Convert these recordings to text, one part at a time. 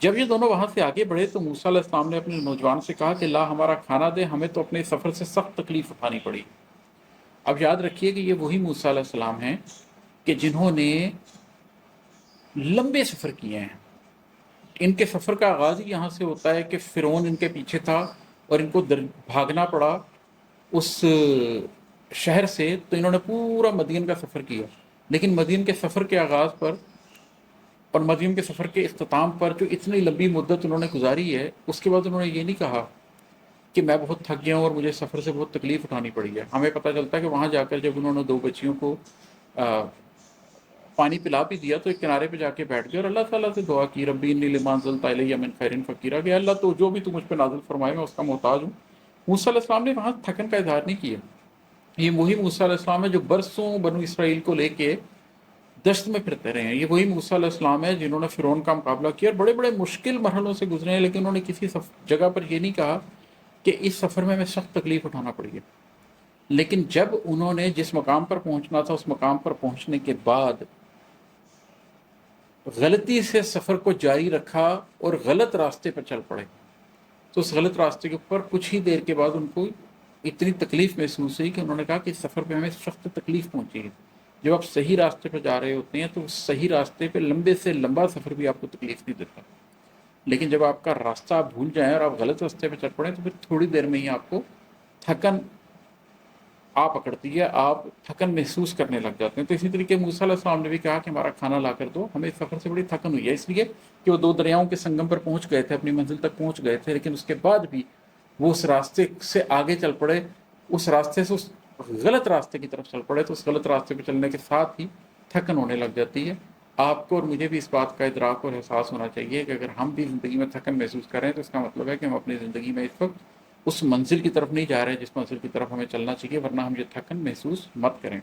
جب یہ دونوں وہاں سے آگے بڑھے تو موسیٰ علیہ السلام نے اپنے نوجوان سے کہا کہ لا ہمارا کھانا دے، ہمیں تو اپنے سفر سے سخت تکلیف اٹھانی پڑی۔ اب یاد رکھیے کہ یہ وہی موسیٰ علیہ السلام ہیں کہ جنہوں نے لمبے سفر کیے ہیں۔ ان کے سفر کا آغاز ہی یہاں سے ہوتا ہے کہ فرعون ان کے پیچھے تھا اور ان کو بھاگنا پڑا اس شہر سے، تو انہوں نے پورا مدین کا سفر کیا۔ لیکن مدین کے سفر کے آغاز پر اور مدین کے سفر کے اختتام پر جو اتنی لمبی مدت انہوں نے گزاری ہے، اس کے بعد انہوں نے یہ نہیں کہا کہ میں بہت تھک گیا ہوں اور مجھے سفر سے بہت تکلیف اٹھانی پڑی ہے۔ ہمیں پتہ چلتا ہے کہ وہاں جا کر جب انہوں نے دو بچیوں کو پانی پلا بھی دیا تو ایک کنارے پہ جا کے بیٹھ گئے اور اللہ تعالیٰ سے دعا کی، ربی انی لما انزلت الی من خیر فقیرا، کہ اللہ تو جو بھی تو مجھ پہ نازل فرمائے میں اس کا محتاج ہوں۔ موسیٰ علیہ السلام نے وہاں تھکن کا اظہار نہیں کیا۔ یہ وہی موسیٰ علیہ السلام ہے جو برسوں بنو اسرائیل کو لے کے دشت میں پھرتے رہے ہیں۔ یہ وہی موسیٰ علیہ السلام ہے جنہوں نے فرعون کا مقابلہ کیا اور بڑے بڑے مشکل مرحلوں سے گزرے ہیں، لیکن انہوں نے کسی جگہ پر یہ نہیں کہا کہ اس سفر میں ہمیں سخت تکلیف اٹھانا پڑی ہے۔ لیکن جب انہوں نے جس مقام پر پہنچنا تھا اس مقام پر پہنچنے کے بعد غلطی سے سفر کو جاری رکھا اور غلط راستے پر چل پڑے، تو اس غلط راستے کے اوپر کچھ ہی دیر کے بعد ان کو اتنی تکلیف محسوس ہوئی کہ انہوں نے کہا کہ اس سفر پہ ہمیں سخت تکلیف پہنچی ہے۔ جب آپ صحیح راستے پہ جا رہے ہوتے ہیں تو اس صحیح راستے پہ لمبے سے لمبا سفر بھی آپ کو تکلیف نہیں دیتا، لیکن جب آپ کا راستہ آپ بھول جائیں اور آپ غلط راستے پہ چل پڑیں تو پھر تھوڑی دیر میں ہی آپ کو تھکن پکڑتی ہے، آپ تھکن محسوس کرنے لگ جاتے ہیں۔ تو اسی طریقے موسیٰ علیہ السلام نے بھی کہا کہ ہمارا کھانا لا کر دو، ہمیں اس سفر سے بڑی تھکن ہوئی ہے، اس لیے کہ وہ دو دریاؤں کے سنگم پر پہنچ گئے تھے، اپنی منزل تک پہنچ گئے تھے، لیکن اس کے بعد بھی وہ اس راستے سے آگے چل پڑے، اس راستے سے اس غلط راستے کی طرف چل پڑے، تو اس غلط راستے پہ چلنے کے ساتھ ہی تھکن ہونے لگ جاتی ہے۔ آپ کو اور مجھے بھی اس بات کا ادراک اور احساس ہونا چاہیے کہ اگر ہم بھی زندگی میں تھکن محسوس کریں تو اس کا مطلب ہے کہ ہم اپنی زندگی میں اس وقت اس منزل کی طرف نہیں جا رہے جس منزل کی طرف ہمیں چلنا چاہیے، ورنہ ہم یہ تھکن محسوس مت کریں۔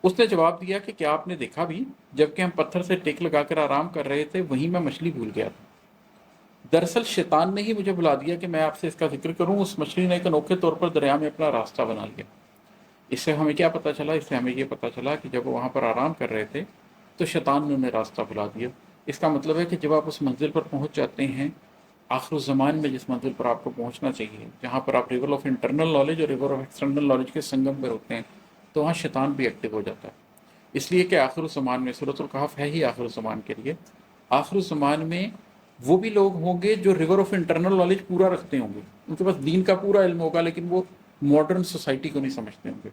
اس نے جواب دیا کہ کیا آپ نے دیکھا بھی، جبکہ ہم پتھر سے ٹیک لگا کر آرام کر رہے تھے وہیں میں مچھلی بھول گیا تھا۔ دراصل شیطان نے ہی مجھے بلا دیا کہ میں آپ سے اس کا ذکر کروں۔ اس مچھلی نے ایک انوکھے طور پر دریا میں اپنا راستہ بنا لیا۔ اس سے ہمیں کیا پتہ چلا؟ اس سے ہمیں یہ پتہ چلا کہ جب وہ وہاں پر آرام کر رہے تھے تو شیطان نے انہیں راستہ بلا دیا۔ اس کا مطلب ہے کہ جب آپ اس منزل پر پہنچ جاتے ہیں، آخر الزمان میں جس منزل پر آپ کو پہنچنا چاہیے، جہاں پر آپ ریور آف انٹرنل نالج اور ریور آف ایکسٹرنل نالج کے سنگم پر ہوتے ہیں، تو وہاں شیطان بھی ایکٹیو ہو جاتا ہے۔ اس لیے کہ آخر الزمان میں سورۃ الکہف ہے ہی آخر الزمان کے لیے، آخر الزمان میں وہ بھی لوگ ہوں گے جو ریور آف انٹرنل نالج پورا رکھتے ہوں گے، ان کے پاس دین کا پورا علم ہوگا، لیکن وہ ماڈرن سوسائٹی کو نہیں سمجھتے ہوں گے،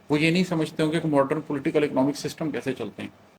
وہ یہ نہیں سمجھتے ہوں گے کہ ماڈرن پولیٹیکل اکنامک سسٹم کیسے چلتے ہیں۔